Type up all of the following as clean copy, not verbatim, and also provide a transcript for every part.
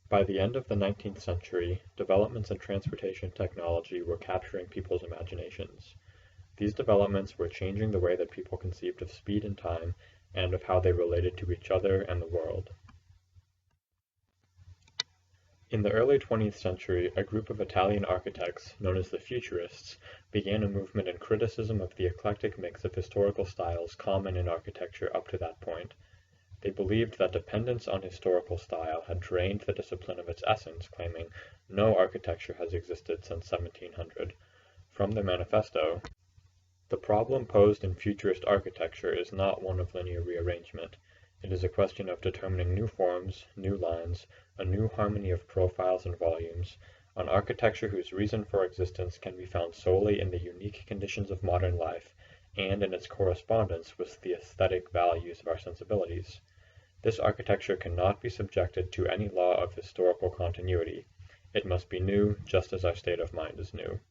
By the end of the 19th century, developments in transportation technology were capturing people's imaginations. These developments were changing the way that people conceived of speed and time, and of how they related to each other and the world. In the early 20th century, a group of Italian architects, known as the Futurists, began a movement in criticism of the eclectic mix of historical styles common in architecture up to that point. They believed that dependence on historical style had drained the discipline of its essence, claiming, "No architecture has existed since 1700." From their manifesto, "The problem posed in Futurist architecture is not one of linear rearrangement. It is a question of determining new forms, new lines, a new harmony of profiles and volumes, an architecture whose reason for existence can be found solely in the unique conditions of modern life, and in its correspondence with the aesthetic values of our sensibilities. This architecture cannot be subjected to any law of historical continuity. It must be new, just as our state of mind is new."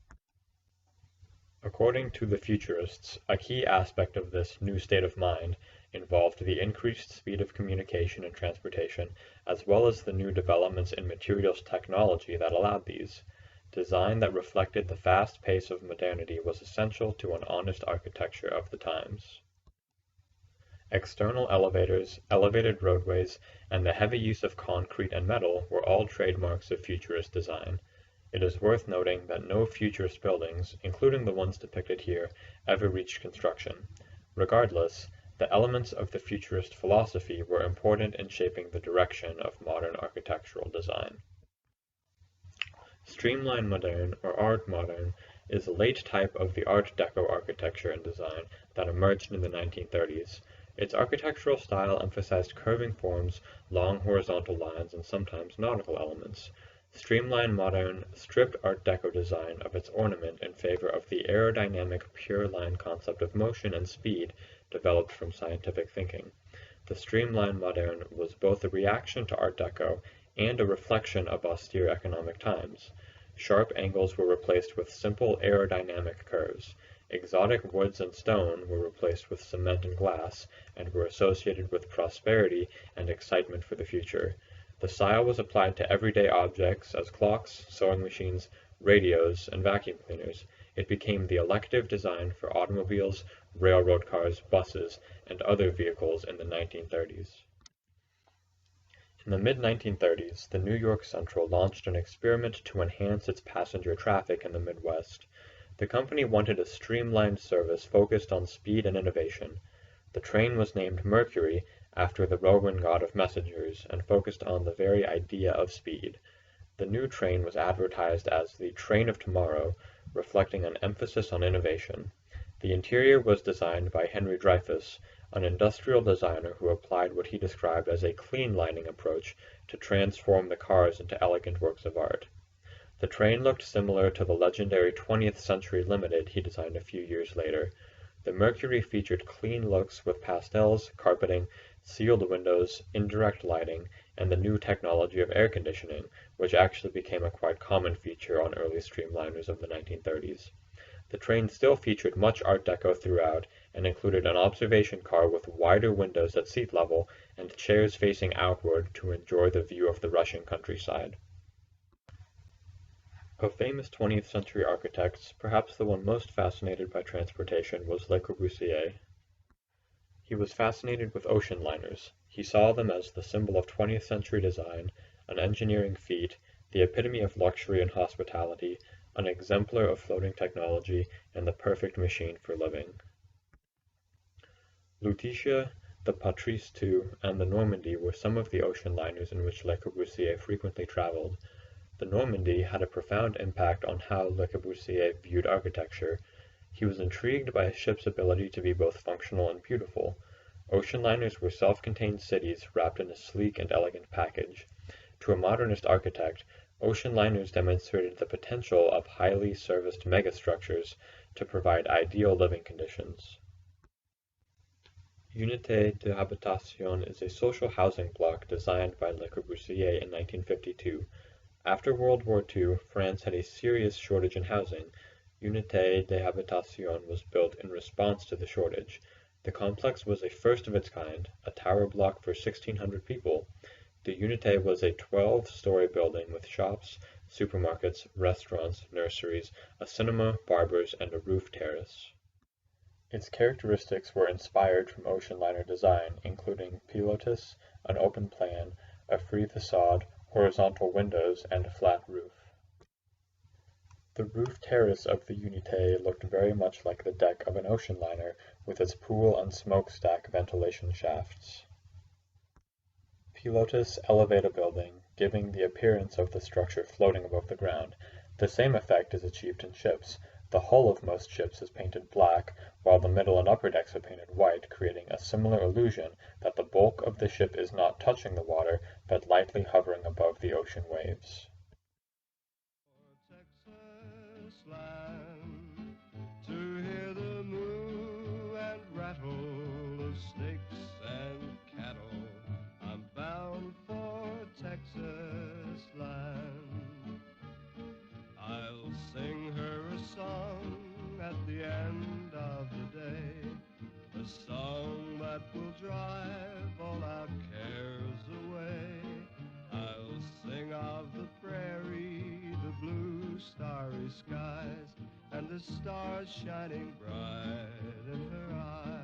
According to the Futurists, a key aspect of this new state of mind involved the increased speed of communication and transportation, as well as the new developments in materials technology that allowed these. Design that reflected the fast pace of modernity was essential to an honest architecture of the times. External elevators, elevated roadways, and the heavy use of concrete and metal were all trademarks of Futurist design. It is worth noting that no Futurist buildings, including the ones depicted here, ever reached construction. Regardless, the elements of the Futurist philosophy were important in shaping the direction of modern architectural design. Streamline moderne, or Art moderne, is a late type of the Art Deco architecture and design that emerged in the 1930s. Its architectural style emphasized curving forms, long horizontal lines, and sometimes nautical elements. Streamline moderne stripped Art Deco design of its ornament in favor of the aerodynamic pure line concept of motion and speed developed from scientific thinking. The Streamline moderne was both a reaction to Art Deco and a reflection of austere economic times. Sharp angles were replaced with simple aerodynamic curves. Exotic woods and stone were replaced with cement and glass, and were associated with prosperity and excitement for the future. The style was applied to everyday objects as clocks, sewing machines, radios, and vacuum cleaners. It became the elective design for automobiles, railroad cars, buses, and other vehicles in the 1930s. In the mid-1930s, the New York Central launched an experiment to enhance its passenger traffic in the Midwest. The company wanted a streamlined service focused on speed and innovation. The train was named Mercury after the Roman god of messengers, and focused on the very idea of speed. The new train was advertised as the "Train of Tomorrow," reflecting an emphasis on innovation. The interior was designed by Henry Dreyfuss, an industrial designer who applied what he described as a clean lining approach to transform the cars into elegant works of art. The train looked similar to the legendary 20th Century Limited he designed a few years later. The Mercury featured clean looks with pastels, carpeting, sealed windows, indirect lighting, and the new technology of air conditioning, which actually became a quite common feature on early streamliners of the 1930s. The train still featured much Art Deco throughout, and included an observation car with wider windows at seat level and chairs facing outward to enjoy the view of the Russian countryside. Of famous 20th century architects, perhaps the one most fascinated by transportation was Le Corbusier. He was fascinated with ocean liners. He saw them as the symbol of 20th century design, an engineering feat, the epitome of luxury and hospitality, an exemplar of floating technology, and the perfect machine for living. Lutetia, the Patrice II, and the Normandy were some of the ocean liners in which Le Corbusier frequently traveled. The Normandy had a profound impact on how Le Corbusier viewed architecture. He was intrigued by a ship's ability to be both functional and beautiful. Ocean liners were self-contained cities wrapped in a sleek and elegant package. To a modernist architect, ocean liners demonstrated the potential of highly serviced megastructures to provide ideal living conditions. Unité de Habitation is a social housing block designed by Le Corbusier in 1952. After World War II, France had a serious shortage in housing. Unité de Habitation was built in response to the shortage. The complex was a first of its kind, a tower block for 1,600 people. The Unité was a 12-story building with shops, supermarkets, restaurants, nurseries, a cinema, barbers, and a roof terrace. Its characteristics were inspired from ocean liner design, including pilotis, an open plan, a free facade, horizontal windows, and a flat roof. The roof terrace of the Unité looked very much like the deck of an ocean liner, with its pool and smokestack ventilation shafts. Pilotis elevate a building, giving the appearance of the structure floating above the ground. The same effect is achieved in ships. The hull of most ships is painted black, while the middle and upper decks are painted white, creating a similar illusion that the bulk of the ship is not touching the water, but lightly hovering above the ocean waves. Texas land, to hear the moo and rattle of snakes and cattle, I'm bound for Texas land. I'll sing her a song at the end of the day, a song that will drive all our cares away. I'll sing of the prairie, the blue starry skies, and the stars shining bright in her eyes.